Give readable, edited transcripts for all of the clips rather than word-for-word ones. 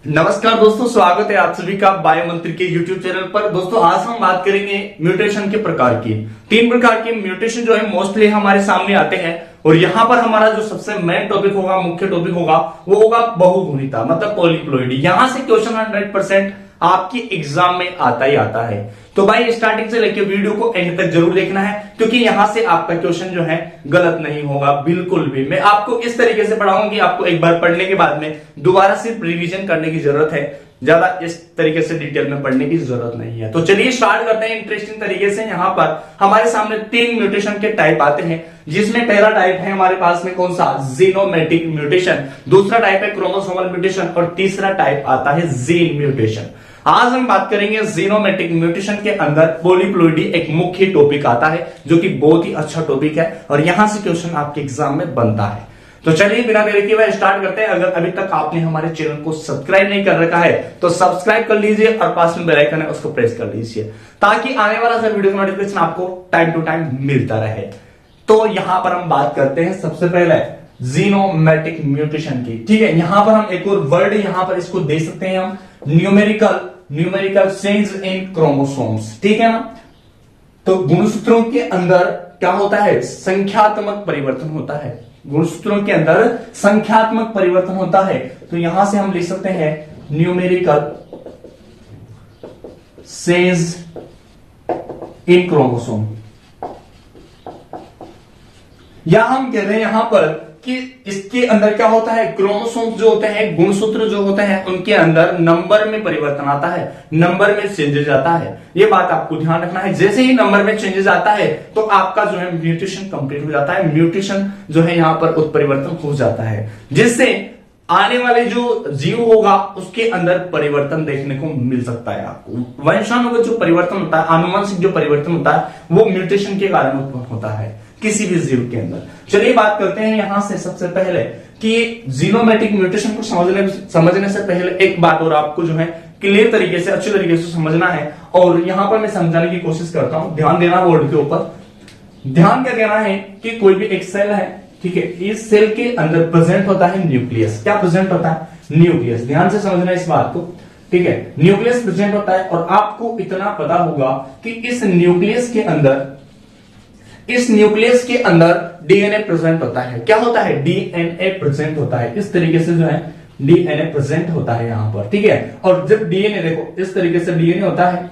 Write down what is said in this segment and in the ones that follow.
नमस्कार दोस्तों, स्वागत है आप सभी का बायो मंत्री के यूट्यूब चैनल पर। दोस्तों आज हम बात करेंगे म्यूटेशन के प्रकार की। 3 प्रकार के म्यूटेशन जो है मोस्टली हमारे सामने आते हैं और यहाँ पर हमारा जो सबसे मेन टॉपिक होगा, मुख्य टॉपिक होगा, वो होगा बहुगुणिता मतलब पॉलीप्लॉइडी। यहां से क्वेश्चन 100% आपकी एग्जाम में आता ही आता है। तो भाई स्टार्टिंग से लेकर वीडियो को एंड तक जरूर देखना है, क्योंकि यहां से आपका क्वेश्चन जो है गलत नहीं होगा बिल्कुल भी। मैं आपको इस तरीके से पढ़ाऊंगा कि आपको एक बार पढ़ने के बाद में दोबारा सिर्फ रिवीजन करने की जरूरत है, ज्यादा इस तरीके से डिटेल में पढ़ने की जरूरत नहीं है। तो चलिए स्टार्ट करते हैं इंटरेस्टिंग तरीके से। यहाँ पर हमारे सामने 3 म्यूटेशन के टाइप आते हैं, जिसमें पहला टाइप है हमारे पास में कौन सा, जीनोमेटिक म्यूटेशन। दूसरा टाइप है क्रोमोसोमल म्यूटेशन और तीसरा टाइप आता है जीन म्यूटेशन। आज हम बात करेंगे जीनोमेटिक म्यूटेशन के अंदर पॉलीप्लॉइडी एक मुख्य टॉपिक आता है, जो कि बहुत ही अच्छा टॉपिक है और यहां से क्वेश्चन आपके एग्जाम में बनता है। तो चलिए बिना देरी के स्टार्ट करते हैं। अगर अभी तक आपने हमारे चैनल को सब्सक्राइब नहीं कर रखा है तो सब्सक्राइब कर लीजिए और पास में बेल आइकन है उसको प्रेस कर लीजिए, ताकि आने वाला सर वीडियो का नोटिफिकेशन आपको टाइम टू टाइम मिलता रहे। तो यहां पर हम बात करते हैं सबसे पहले जीनोमेटिक म्यूटेशन की। ठीक है, यहां पर हम एक और वर्ड यहां पर इसको दे सकते हैं हम, न्यूमेरिकल चेंज इन क्रोमोसोम्स। ठीक है ना। तो गुणसूत्रों के अंदर क्या होता है, संख्यात्मक परिवर्तन होता है। गुणसूत्रों के अंदर संख्यात्मक परिवर्तन होता है। तो यहां से हम लिख सकते हैं न्यूमेरिकल चेंज इन क्रोमोसोम, या हम कह रहे हैं यहां पर कि इसके अंदर क्या होता है, क्रोमोसोम जो होते हैं, गुणसूत्र जो होते हैं, उनके अंदर नंबर में परिवर्तन आता है, नंबर में चेंजेस आता है। ये बात आपको ध्यान रखना है। जैसे ही नंबर में चेंजेस आता है तो आपका जो है म्यूटेशन कंप्लीट हो जाता है, म्यूटेशन जो है यहां पर उत्परिवर्तन हो जाता है, जिससे आने वाले जो जीव होगा उसके अंदर परिवर्तन देखने को मिल सकता है। आपको वंशाणु का जो परिवर्तन होता है, आनुवंशिक जो परिवर्तन होता है, वो म्यूटेशन के कारण उत्पन्न होता है किसी भी जीव के अंदर। चलिए बात करते हैं यहां से सबसे पहले कि जीनोमेटिक म्यूटेशन को समझने से पहले एक बात और आपको जो है क्लियर तरीके से, अच्छे तरीके से समझना है, और यहां पर मैं समझाने की कोशिश करता हूं। ध्यान देना बोर्ड के ऊपर, ध्यान क्या देना है कि कोई भी एक सेल है, ठीक है, इस सेल के अंदर प्रेजेंट होता है न्यूक्लियस। क्या प्रेजेंट होता है, न्यूक्लियस। ध्यान से समझना इस बात को, ठीक है। न्यूक्लियस प्रेजेंट होता है और आपको इतना पता होगा कि इस न्यूक्लियस के अंदर डीएनए प्रेजेंट होता है। क्या होता है, डीएनए प्रेजेंट होता है। इस तरीके से जो है डीएनए प्रेजेंट होता है यहां पर, ठीक है। और जब डीएनए, देखो इस तरीके से डीएनए होता है,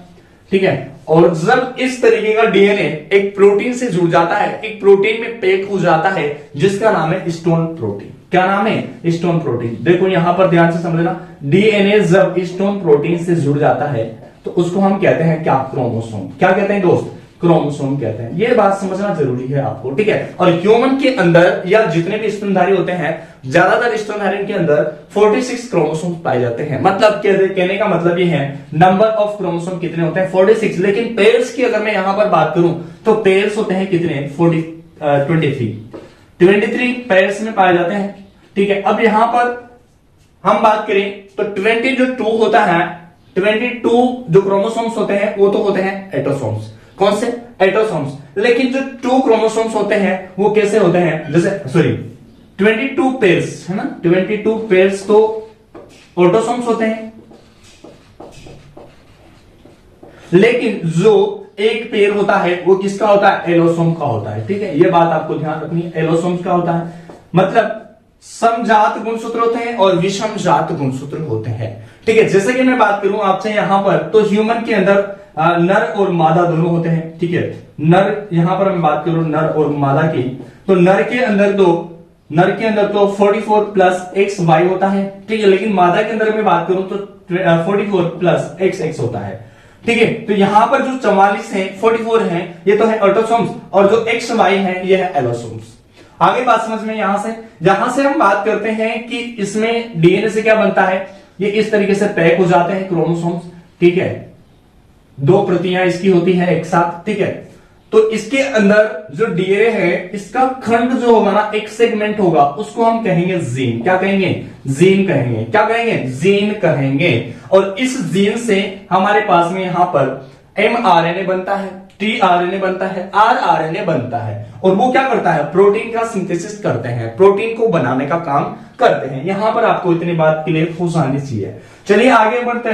ठीक है, और जब इस तरीके का डीएनए एक प्रोटीन से जुड़ जाता है, एक प्रोटीन में पैक हो जाता है, जिसका नाम है स्टोन प्रोटीन। क्या नाम है, स्टोन प्रोटीन। देखो यहां पर ध्यान से समझना, डीएनए जब स्टोन प्रोटीन से जुड़ जाता है तो उसको हम कहते हैं क्या, क्रोमोसोम। क्या कहते हैं दोस्त, क्रोमोसोम कहते हैं। ये बात समझना जरूरी है आपको, ठीक है। और ह्यूमन के अंदर या जितने भी स्तनधारी होते हैं, ज्यादातर स्तनधारी के अंदर 46 क्रोमोसोम पाए जाते हैं। मतलब कहने का मतलब ये है, नंबर ऑफ क्रोमोसोम कितने होते हैं, 46। लेकिन पेयर्स की अगर मैं यहां पर बात करूं तो पेयर्स होते हैं कितने, 23 पेयर्स में पाए जाते हैं, ठीक है। अब यहां पर हम बात करें तो 22 होता है, 22 जो क्रोमोसोम्स होते हैं वो तो होते हैं एटोसोम्स। कौन से, एटोसोम्स। लेकिन जो 2 क्रोमोसोम्स होते हैं वो कैसे होते हैं, जैसे 22 पेयर्स है ना, 22 पेयर्स तो ऑटोसोम्स होते हैं। लेकिन जो एक पेयर होता है वो किसका होता है, एलोसोम का होता है, ठीक है। ये बात आपको ध्यान रखनी है, एलोसोम्स का होता है। मतलब समजात गुणसूत्र होते हैं और विषमजात गुणसूत्र होते हैं, ठीक है। जैसे कि मैं बात करूं आपसे यहां पर, तो ह्यूमन के अंदर नर और मादा दोनों होते हैं, ठीक है। नर, यहां पर मैं बात करूं नर और मादा की, तो नर के अंदर तो 44 प्लस XY होता है, ठीक है। लेकिन मादा के अंदर मैं बात करूं तो 44 प्लस XX होता है, ठीक है। तो यहां पर जो 44 है, 44 है, ये तो है ऑटोसोम्स, और जो XY है ये है एलोसोम्स। आगे बात समझ में, जहां से हम बात करते हैं कि इसमें डीएनए से क्या बनता है, ये इस तरीके से पैक हो जाते हैं क्रोमोसोम्स, ठीक है। 2 प्रतियां इसकी होती है एक साथ, ठीक है। तो इसके अंदर जो डीएनए है, इसका खंड जो होगा ना, एक सेगमेंट होगा, उसको हम कहेंगे जीन। क्या कहेंगे, जीन कहेंगे। क्या कहेंगे, जीन कहेंगे। और इस जीन से हमारे पास में यहां पर mRNA बनता है, tRNA बनता है, rRNA बनता है, और वो क्या करता है, प्रोटीन का सिंथेसिस करते हैं, प्रोटीन को बनाने का काम करते हैं। यहां पर आपको इतनी बात क्लियर हो जानी चाहिए। चलिए आगे बढ़ते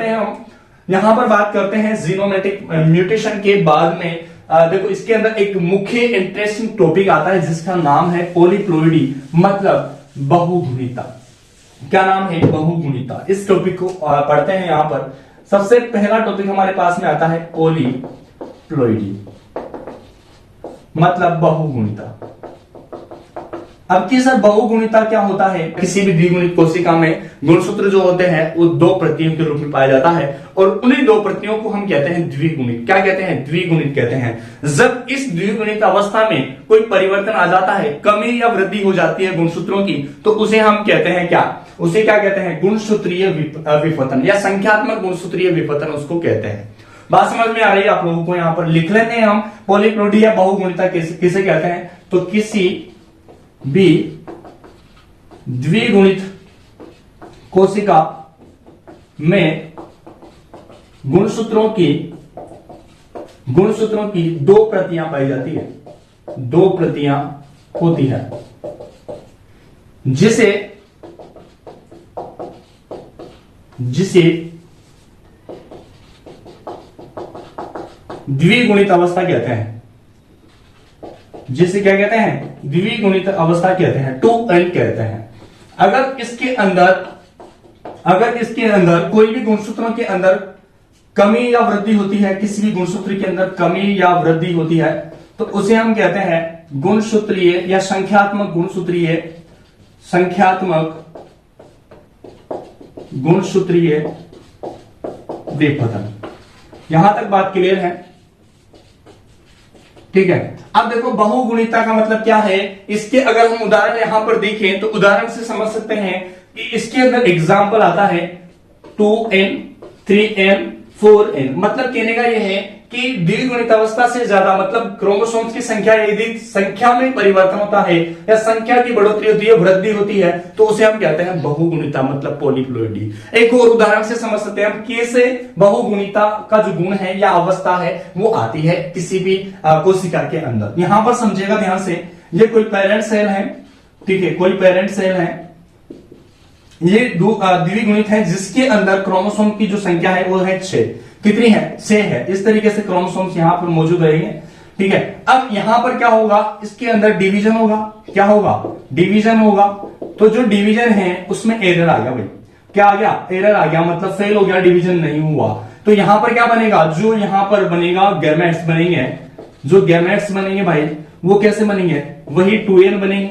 हैं हम। यहां पर बात करते हैं जीनोमेटिक म्यूटेशन के बाद में देखो इसके अंदर एक मुख्य इंटरेस्टिंग टॉपिक आता है जिसका नाम है पॉलीप्लोइडी, मतलब बहुगुणिता। क्या नाम है, बहुगुणिता। इस टॉपिक को पढ़ते हैं। यहां पर सबसे पहला टॉपिक हमारे पास में आता है पॉलीप्लोइडी, मतलब बहुगुणिता। अब की सर बहुगुणिता क्या होता है, किसी भी द्विगुणित कोशिका में गुणसूत्र जो होते हैं वो दो प्रतियों के रूप में पाया जाता है, और उन्हीं दो प्रतियों को हम कहते हैं द्विगुणित। क्या कहते हैं, द्विगुणित कहते हैं। जब इस द्विगुणित अवस्था में कोई परिवर्तन आ जाता है, कमी या वृद्धि हो जाती है गुणसूत्रों की, तो उसे हम कहते हैं क्या, उसे क्या कहते हैं, गुणसूत्रीय विपतन या संख्यात्मक गुणसूत्रीय विपतन उसको कहते हैं। बात समझ में आ रही है आप लोगों को। यहां पर लिख लेते हैं हम पॉलीप्लोइडी या बहुगुणिता किसे कहते हैं, तो किसी भी द्विगुणित कोशिका में गुणसूत्रों की दो प्रतियां पाई जाती है, दो प्रतियां होती है, जिसे द्विगुणित अवस्था कहते हैं। जिसे क्या कहते हैं, द्विगुणित अवस्था कहते हैं, 2n कहते हैं। अगर इसके अंदर कोई भी गुणसूत्रों के अंदर कमी या वृद्धि होती है, किसी भी गुणसूत्र के अंदर कमी या वृद्धि होती है, तो उसे हम कहते हैं गुणसूत्रीय या संख्यात्मक गुणसूत्रीय विपतन। यहां तक बात क्लियर है, ठीक है। अब देखो बहुगुणिता का मतलब क्या है, इसके अगर हम उदाहरण यहां पर देखें तो उदाहरण से समझ सकते हैं कि इसके अंदर एग्जाम्पल आता है 2n, 3n, 4n। मतलब कहने का यह है कि द्विगुणित अवस्था से ज्यादा, मतलब क्रोमोसोम्स की संख्या यदि संख्या में परिवर्तन होता है या संख्या की बढ़ोतरी होती है, वृद्धि होती है, तो उसे हम कहते हैं बहुगुणिता, मतलब पॉलीप्लोइडी। एक और उदाहरण से समझ सकते हैं हम कैसे बहुगुणिता का जो गुण है या अवस्था है वो आती है किसी भी कोशिका के अंदर। यहां पर समझिएगा ध्यान से, ये कोई पेरेंट सेल है, ठीक है, कोई पेरेंट सेल है, ये द्विगुणित है, जिसके अंदर क्रोमोसोम की जो संख्या है वो है 6। कितनी है, 6 है। इस तरीके से क्रोमोसोम्स यहां पर मौजूद रहेंगे, ठीक है। अब यहां पर क्या होगा, इसके अंदर डिवीजन होगा। क्या होगा, डिवीजन होगा। तो जो डिवीजन है उसमें एरर आ गया भाई, क्या आ गया, एरर आ गया, मतलब फेल हो गया, डिवीजन नहीं हुआ। तो यहां पर क्या बनेगा, जो यहां पर बनेगा गैमेट्स बनेंगे, जो गैमेट्स बनेंगे भाई वो कैसे बनेंगे, वही 2n बनेंगे।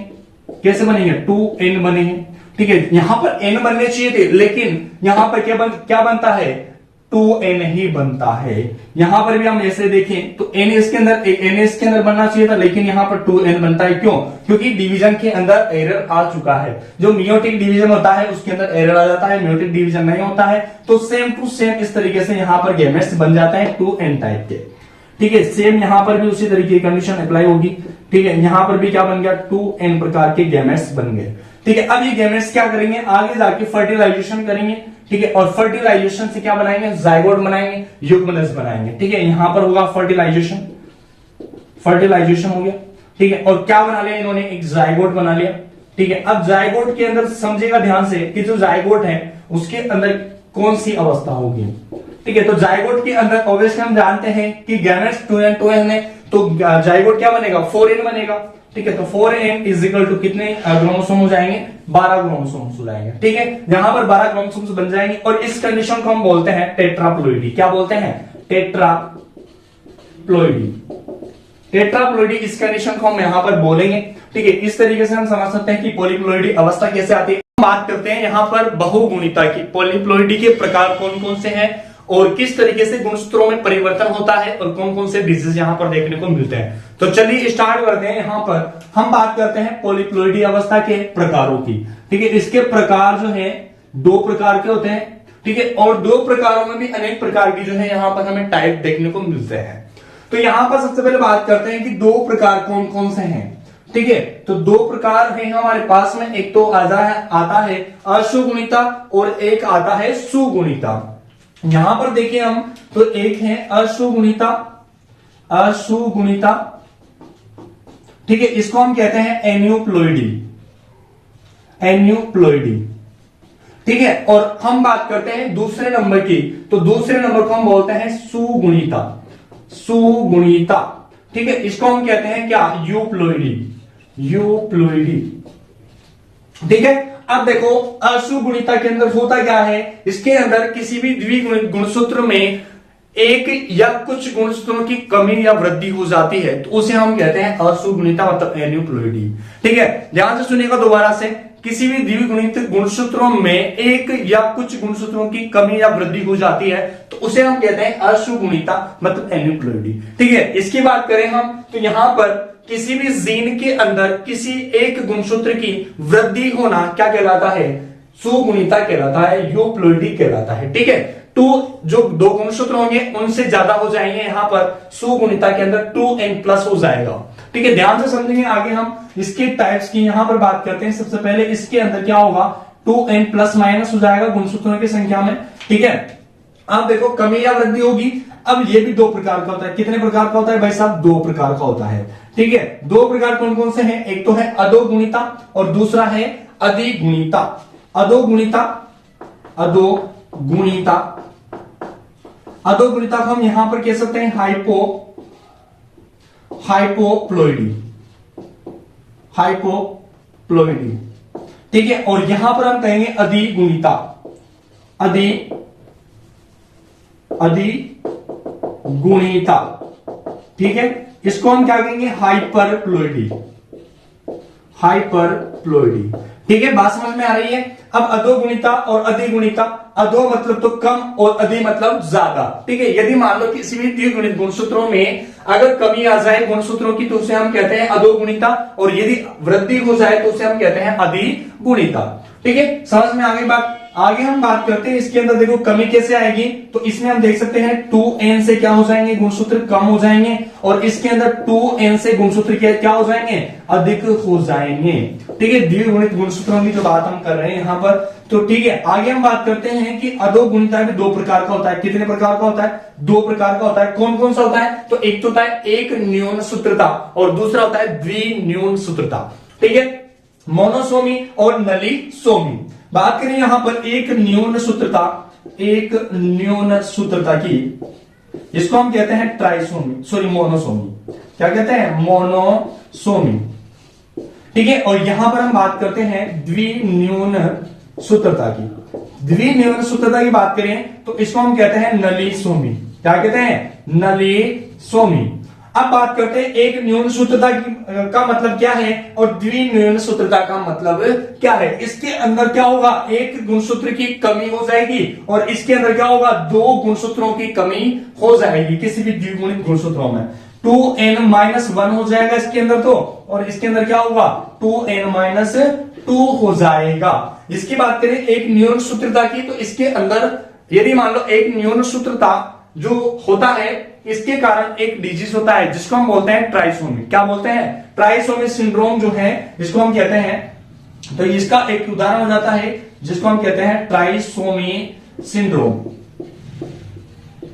कैसे बनेंगे, 2n बनेंगे, ठीक है। यहां पर n बनने चाहिए थे, लेकिन यहां पर क्या बनता है, 2n ही बनता है। यहां पर भी हम ऐसे देखें तो n इसके अंदर बनना चाहिए था, लेकिन यहां पर 2n बनता है। क्यों, क्योंकि डिवीजन के अंदर एरर आ चुका है। जो मियोटिक डिवीजन होता है उसके अंदर एरर आ जाता है, मियोटिक डिवीजन नहीं होता है, तो सेम टू सेम इस तरीके से यहां पर गैमेट्स बन जाते हैं 2n टाइप के, ठीक है। सेम यहां पर भी उसी तरीके की कंडीशन अप्लाई होगी, ठीक है। यहां पर भी क्या बन गया, 2n प्रकार के गैमेट्स बन गए, ठीक है। अब ये गैमेट्स क्या करेंगे, आगे जाके फर्टिलाइजेशन करेंगे, ठीक है। और फर्टिलाइजेशन से क्या बनाएंगे, जाइगोट बनाएंगे, युग्मनज बनाएंगे, ठीक है। यहां पर होगा फर्टिलाइजेशन हो गया, ठीक है। और क्या बना लिया इन्होंने, एक जाइगोट बना लिया, ठीक है। अब जाइगोट के अंदर समझिएगा ध्यान से कि जो जाइगोट है उसके अंदर कौन सी अवस्था होगी, ठीक है। तो जाइगोट के अंदर ऑब्वियसली हम जानते हैं कि गैमेट्स 2n है, तो जाइगोट क्या बनेगा, 4n बनेगा, ठीक है। तो 4n इज इक्वल टू कितने क्रोमोसोम हो जाएंगे, 12 क्रोमोसोम्स हो जाएंगे, ठीक है। यहां पर 12 क्रोमोसोम्स बन जाएंगे, और इस कंडीशन को हम बोलते हैं टेट्राप्लोइडी। क्या बोलते हैं, टेट्राप्लोइडी। इस कंडीशन को हम यहां पर बोलेंगे, ठीक है। इस तरीके से हम समझ सकते हैं कि पॉलीप्लोइडी अवस्था कैसे आती है। बात करते हैं यहां पर बहुगुणिता की, पॉलीप्लोइडी के प्रकार कौन कौन से हैं और किस तरीके से गुणसूत्रों में परिवर्तन होता है और कौन कौन से डिजीज यहां पर देखने को मिलते हैं। तो चलिए स्टार्ट करते हैं। यहां पर हम बात करते हैं पॉलीप्लोइडी अवस्था के प्रकारों की, ठीक है। इसके प्रकार जो है 2 प्रकार के होते हैं, ठीक है। और 2 प्रकारों में भी अनेक प्रकार की जो है यहां पर हमें टाइप देखने को मिलते हैं। तो यहां पर सबसे पहले बात करते हैं कि 2 प्रकार कौन कौन से हैं, ठीक है। तो 2 प्रकार है हमारे पास में, एक तो आता है अशुगुणिता और एक आता है सुगुणिता। यहां पर देखिए हम, तो एक है अशुगुणिता, असुगुणिता, ठीक है, इसको हम कहते हैं एन्यूप्लॉइडी, एन्यूप्लॉइडी, ठीक है। और हम बात करते हैं दूसरे नंबर की, तो दूसरे नंबर को हम बोलते हैं सुगुणिता, सुगुणिता, ठीक है, इसको हम कहते हैं क्या, यूप्लॉइडी, यूप्लॉइडी, ठीक है। अब देखो असुगुणिता के अंदर होता क्या है, इसके अंदर किसी भी द्विगुणित गुणसूत्र में एक या कुछ गुणसूत्रों की कमी या वृद्धि हो जाती है, तो उसे हम कहते हैं असुगुणिता, मतलब एन्यूप्लॉइडी, ठीक है। ध्यान से सुनिएगा दोबारा से, किसी भी द्विगुणित गुणसूत्रों में एक या कुछ गुणसूत्रों की कमी या वृद्धि हो जाती है, तो उसे हम कहते हैं असुगुणिता, मतलब एन्यूप्लॉइडी, ठीक है। इसकी बात करें हम, तो यहां पर किसी भी जीन के अंदर किसी एक गुणसूत्र की वृद्धि होना क्या कहलाता है, सुगुणिता कहलाता है, यूप्लॉइडी कहलाता है, ठीक है। टू जो दो गुणसूत्र होंगे उनसे ज्यादा हो जाएंगे, यहां पर सुगुणिता के अंदर 2n+ हो जाएगा, ठीक है। ध्यान से समझेंगे, आगे हम इसके टाइप्स की यहां पर बात करते हैं। सबसे पहले इसके अंदर क्या होगा, 2n+ हो जाएगा गुणसूत्रों की संख्या में, ठीक है। अब देखो कमी या वृद्धि होगी। अब ये भी दो प्रकार का होता है, कितने प्रकार का होता है भाई साहब, दो प्रकार का होता है, ठीक है। दो प्रकार कौन कौन से हैं, एक तो है अधोगुणिता और दूसरा है अधिगुणिता। अधोगुणिता, अधोगुणिता, अधोगुणिता को हम यहां पर कह सकते हैं हाइपोप्लॉइडी, हाइपोप्लॉइडी, ठीक है। और यहां पर हम कहेंगे अधिगुणिता, अधिगुणिता, ठीक है। इसको हम क्या कहेंगे, हाइपरप्लॉइडी, हाइपरप्लॉइडी, ठीक है। बात समझ में आ रही है। अब अधोगुणिता और अधिगुणिता, अधो मतलब तो कम और अधि मतलब ज्यादा, ठीक है। यदि मान लो किसी भी द्विगुणित गुणसूत्रों में अगर कमी आ जाए गुणसूत्रों की, तो उसे हम कहते हैं अधोगुणिता, और यदि वृद्धि हो जाए तो उसे हम कहते हैं अधिगुणिता, ठीक है। समझ में आ गई बात। आगे हम बात करते हैं, इसके अंदर देखो कमी कैसे आएगी, तो इसमें हम देख सकते हैं 2n से क्या हो जाएंगे, गुणसूत्र कम हो जाएंगे, और इसके अंदर 2n से गुणसूत्र क्या हो जाएंगे, अधिक हो जाएंगे, ठीक है। द्विगुणित गुणसूत्रों की जो बात हम कर रहे हैं यहां पर, तो ठीक है। आगे हम बात करते हैं कि अधोगुणिता भी दो प्रकार का होता है। कितने प्रकार का होता है, दो प्रकार का होता है। कौन कौन सा होता है, तो एक तो होता है एक न्यून सूत्रता और दूसरा होता है द्विन्यून सूत्रता, ठीक है। मोनोसोमी और नलीसोमी। बात करें यहां पर एक न्यून सूत्रता, एक न्यून सूत्रता की, इसको हम कहते हैं ट्राइसोमी, सॉरी मोनोसोमी, क्या कहते हैं, मोनोसोमी, ठीक है। और यहां पर हम बात करते हैं द्विन्यून सूत्रता की। द्विन्यून सूत्रता की बात करें तो इसको हम कहते हैं नलीसोमी, क्या कहते हैं, नलीसोमी। अब बात करते हैं एक न्यून सूत्रता का मतलब क्या है और द्विन्यून सूत्रता का मतलब क्या है। इसके अंदर क्या होगा, एक गुणसूत्र की कमी हो जाएगी और इसके अंदर क्या होगा, दो गुणसूत्रों की कमी हो जाएगी किसी भी द्विगुणित गुणसूत्रों में। 2n-1 हो जाएगा इसके अंदर तो, और इसके अंदर क्या होगा, 2n-2 हो जाएगा। इसकी बात करें एक न्यून सूत्रता की, तो इसके अंदर यदि मान लो एक न्यून सूत्रता जो होता है, इसके कारण एक डिजीज होता है जिसको हम बोलते हैं ट्राइसोमी। क्या बोलते हैं, ट्राइसोमी सिंड्रोम जो है जिसको हम कहते हैं। तो इसका एक उदाहरण हो जाता है जिसको हम कहते हैं ट्राइसोमी सिंड्रोम,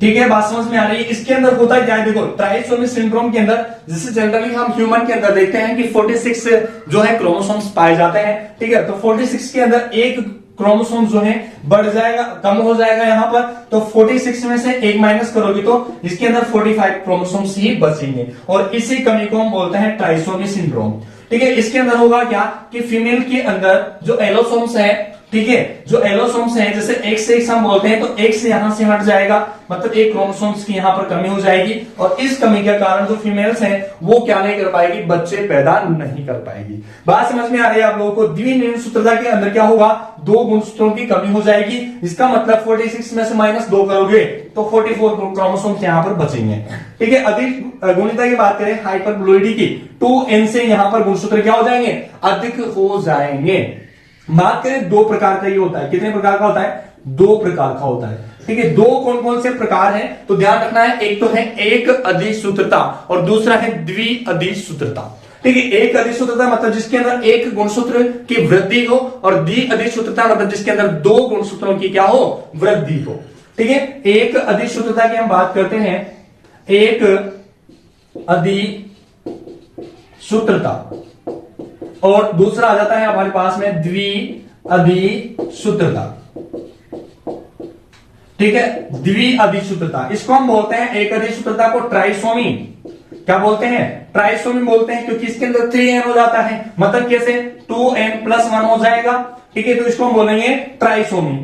ठीक है। बात समझ में आ रही है। इसके अंदर होता है क्या है, देखो ट्राइसोमी सिंड्रोम के अंदर जिसे जनरली हम ह्यूमन के अंदर देखते हैं कि 46 जो है क्रोमोसोम्स पाए जाते हैं, ठीक है। तो 46 के अंदर एक क्रोमोसोम जो है बढ़ जाएगा, कम हो जाएगा यहां पर, तो 46 में से एक माइनस करोगे तो इसके अंदर 45 क्रोमोसोम्स ही बचेंगे, और इसी कमी को हम बोलते हैं ट्राइसोमी सिंड्रोम, ठीक है। इसके अंदर होगा क्या कि फीमेल के अंदर जो एलोसोम्स है, ठीक है, जो एलोसोम्स है, जैसे एक से एक हम बोलते हैं, तो एक से यहां से हट जाएगा, मतलब एक क्रोमोसोम्स की यहां पर कमी हो जाएगी, और इस कमी के कारण जो फीमेल्स हैं वो क्या नहीं कर पाएगी, बच्चे पैदा नहीं कर पाएगी। बात समझ में आ रही है आप लोगों को। द्विन्यून सूत्रता के अंदर क्या होगा, दो गुणसूत्रों की कमी हो जाएगी। इसका मतलब 46 में से -2 करोगे तो 44 क्रोमोसोम्स यहां पर बचेंगे, ठीक है। अधिक गुणिता की बात करें हाइपरप्लॉइडी की, 2n से यहां पर गुणसूत्र क्या हो जाएंगे, अधिक हो जाएंगे। बात करें दो प्रकार का ये होता है, कितने प्रकार का होता है, दो प्रकार का होता है, ठीक है। दो कौन कौन से प्रकार हैं, तो ध्यान रखना है, एक तो है एक अधिसूत्रता और दूसरा है द्विअधिसूत्रता, ठीक है। एक अधिसूत्रता मतलब जिसके अंदर एक गुणसूत्र की वृद्धि हो, और द्विअधिसूत्रता मतलब जिसके अंदर दो गुणसूत्रों की क्या हो, वृद्धि हो, ठीक है। एक अधिसूत्रता की हम बात करते हैं, एक अधिसूत्रता, और दूसरा आ जाता है हमारे पास में द्विअधिसूत्रता। ठीक है, द्विअधिसूत्रता, इसको हम बोलते हैं एक अधिसूत्रता को ट्राइसोमी। क्या बोलते हैं? ट्राइसोमी बोलते हैं, क्योंकि इसके अंदर 3n हो जाता है। मतलब कैसे? 2n+1 हो जाएगा। ठीक है, तो इसको हम बोलेंगे ट्राइसोमी,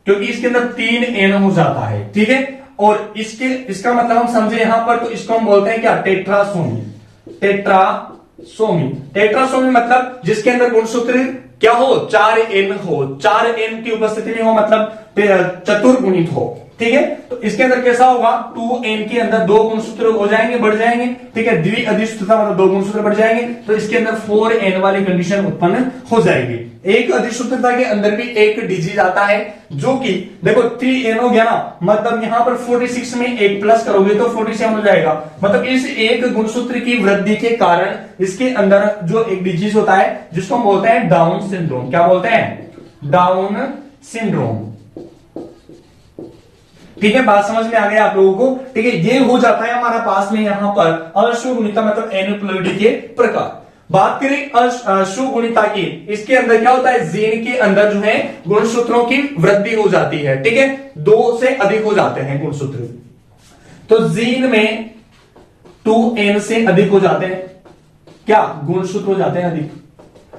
क्योंकि इसके अंदर 3n हो जाता है। ठीक है, और इसका मतलब हम समझे यहां पर, तो इसको हम बोलते हैं क्या? टेट्रासोमी। टेट्रासोमी मतलब जिसके अंदर गुणसूत्र क्या हो? 4n हो, 4n की उपस्थिति में हो, मतलब चतुर्गुणित हो। ठीक है, तो इसके अंदर कैसा होगा? 2n के अंदर 2 गुणसूत्र हो जाएंगे, बढ़ जाएंगे। ठीक है, द्विअधिसूत्रता मतलब 2 गुणसूत्र बढ़ जाएंगे, तो इसके अंदर 4n वाली कंडीशन उत्पन्न हो जाएगी। एक अधिसूत्रता के अंदर भी एक डिजीज आता है, जो कि देखो 3n हो गया ना, मतलब यहां पर 46 में एक प्लस करोगे तो 47 हो जाएगा। मतलब इस एक गुणसूत्र की वृद्धि के कारण इसके अंदर जो एक डिजीज होता है, जिसको हम बोलते हैं डाउन सिंड्रोम। क्या बोलते हैं? Down syndrome. ठीक है, बात समझ में आ गया आप लोगों को? ठीक है, ये हो जाता है हमारा पास में यहां पर अश्वगुणिता मतलब एन्युप्लॉइडी के प्रकार। बात करें अश्वगुणिता की, इसके अंदर क्या होता है? जीन के अंदर जो है गुणसूत्रों की वृद्धि हो जाती है। ठीक है, 2 से अधिक हो जाते हैं गुणसूत्र, तो जीन में 2n से अधिक हो जाते हैं, क्या गुणसूत्र हो जाते हैं अधिक।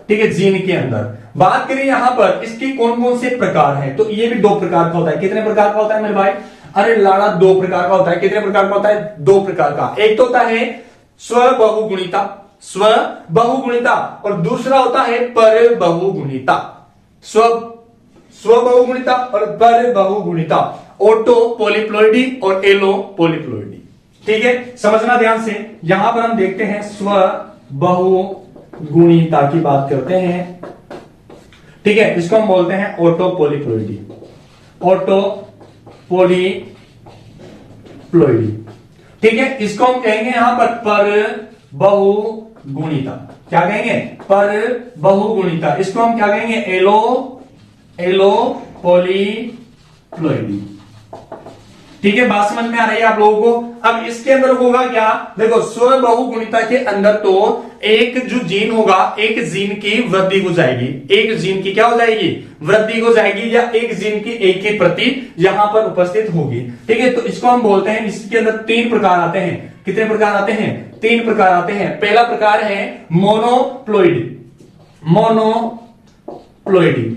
ठीक है, जीन के अंदर बात करें यहां पर इसके कौन कौन से प्रकार हैं, तो ये भी 2 प्रकार का होता है। कितने प्रकार का होता है मेरे भाई? अरे लाड़ा, 2 प्रकार का होता है। कितने प्रकार का होता है? 2 प्रकार का। एक तो होता है स्वबहुगुणिता, स्वबहुगुणिता, और दूसरा होता है परबहुगुणिता। स्वबहुगुणिता और परबहुगुणिता, ऑटो पॉलीप्लॉइडी और एलो पॉलीप्लॉइडी। ठीक है, समझना ध्यान से। यहां पर हम देखते हैं स्वबहुगुणिता की बात करते हैं। ठीक है, इसको हम बोलते हैं ऑटो पॉलीप्लॉइडी, ऑटो पॉलीप्लॉइडी। ठीक है, इसको हम कहेंगे यहां पर बहुगुणिता। क्या कहेंगे? पर बहुगुणिता। इसको हम क्या कहेंगे? Allopolyploidy. ठीक है, बात समझ में आ रही है आप लोगों को? अब इसके अंदर होगा क्या? देखो, स्वबहुगुणिता के अंदर तो एक जो जीन होगा, एक जीन की वृद्धि हो जाएगी, एक जीन की क्या हो जाएगी? वृद्धि हो जाएगी, या एक जीन की एक ही प्रति यहां पर उपस्थित होगी। ठीक है, तो इसको हम बोलते हैं, इसके अंदर 3 प्रकार आते हैं। कितने प्रकार आते हैं? 3 प्रकार आते हैं। पहला प्रकार है मोनोप्लॉइडी, मोनोप्लॉइडी,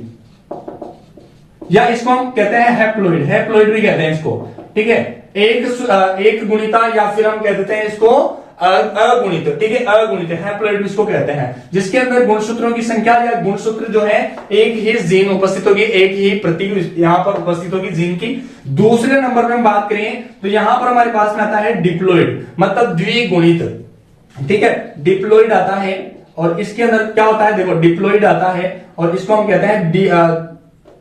या इसको हम कहते हैं हैप्लॉइड, हैप्लॉइड भी कहते हैं इसको। ठीक है, एक गुणिता, या फिर हम कह देते हैं इसको अगुणित। ठीक है, अगुणित हैप्लॉइड इसको कहते हैं, जिसके अंदर गुणसूत्रों की संख्या या गुणसूत्र जो है एक ही जीन उपस्थित होगी, एक ही प्रति यहां पर उपस्थित होगी जीन की। दूसरे नंबर पे हम बात करें तो यहां पर हमारे पास में आता है डिप्लॉइड, मतलब द्विगुणित। ठीक है, डिप्लॉइड आता है, और इसके अंदर क्या होता है? देखो, डिप्लॉइड आता है और इसको हम कहते हैं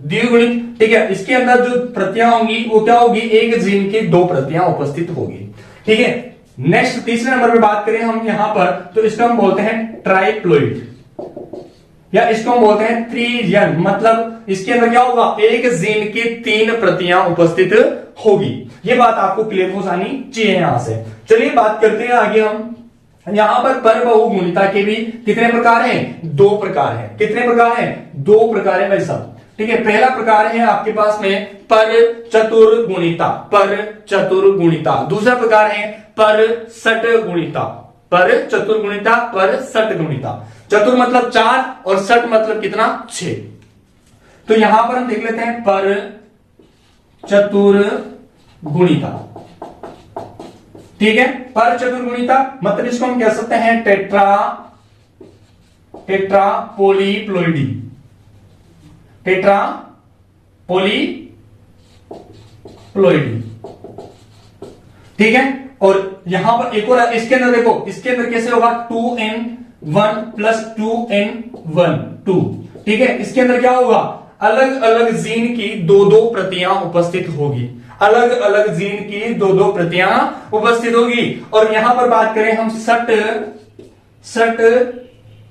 द्विगुणित। ठीक है, इसके अंदर जो प्रतियां होंगी वो क्या होगी? एक जीन की 2 प्रतियां उपस्थित होगी। ठीक है, नेक्स्ट तीसरे नंबर पे बात करें हम यहां पर, तो इसको हम बोलते हैं ट्राइप्लॉइड, या इसको हम बोलते हैं त्रिजन। मतलब इसके अंदर क्या होगा? एक जीन की 3 प्रतियां उपस्थित होगी। ये बात आपको क्लियर हो जानी चाहिए यहां से। चलिए बात करते हैं आगे हम। यहां पर परबहुगुणिता के भी कितने प्रकार हैं? 2 प्रकार हैं। कितने प्रकार हैं? 2 प्रकार है भाई साहब। ठीक है, पहला प्रकार है आपके पास में पर चतुर्गुणिता, पर चतुर्गुणिता। दूसरा प्रकार है पर षटगुणिता, पर चतुर्गुणिता, पर षटगुणिता। चतुर मतलब 4 और षट मतलब कितना? 6। तो यहां पर हम देख लेते हैं पर चतुर्गुणिता। ठीक है, पर चतुर्गुणिता मतलब इसको हम कह सकते हैं टेट्रा पॉलीप्लॉइडी, टेट्रा पॉलीप्लॉइडी। ठीक है, और यहां पर एक और इसके अंदर देखो, इसके अंदर कैसे होगा? 2n1 + 2n1 2। ठीक है, इसके अंदर क्या होगा? अलग अलग जीन की 2-2 प्रतियां उपस्थित होगी, अलग अलग जीन की 2-2 प्रतियां उपस्थित होगी। और यहां पर बात करें हम षट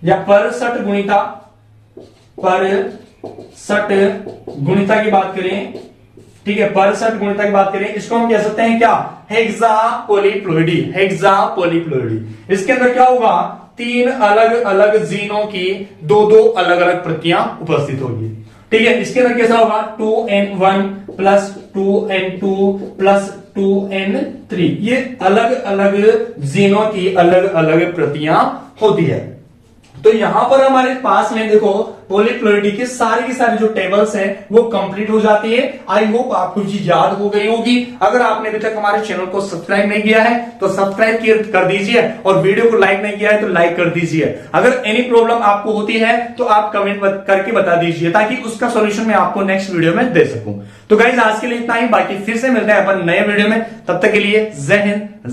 या पर षटगुणिता, पर षटगुणिता की बात करें ठीक है, बरसठ गुणितक की बात करें, इसको हम कह सकते हैं क्या, हेक्सापोलिप्लोइडी, हेक्सापोलिप्लोइडी। इसके अंदर क्या होगा, 3 अलग अलग जीनों की दो दो अलग अलग प्रतियां उपस्थित होगी। ठीक है, इसके अंदर कैसा होगा, 2n1 plus 2n2 plus 2n3, ये अलग अलग जीनों की अलग अलग प्रतियां होती है। तो यहां पर हमारे पास में देखो पॉलीप्लोइडी की सारी जो टेबल्स हैं वो कंप्लीट हो जाती है। आई होप आपको चीज याद हो गई होगी। अगर आपने अभी तक हमारे चैनल को सब्सक्राइब नहीं किया है तो सब्सक्राइब कर दीजिए, और वीडियो को लाइक नहीं किया है तो लाइक कर दीजिए। अगर एनी प्रॉब्लम आपको होती है तो आप कमेंट करके बता दीजिए, ताकि उसका सॉल्यूशन मैं आपको नेक्स्ट वीडियो में दे सकूं। तो गाइज आज के लिए इतना ही, बाकी फिर से मिलते हैं अपन नए वीडियो में, तब तक के लिए जय हिंद।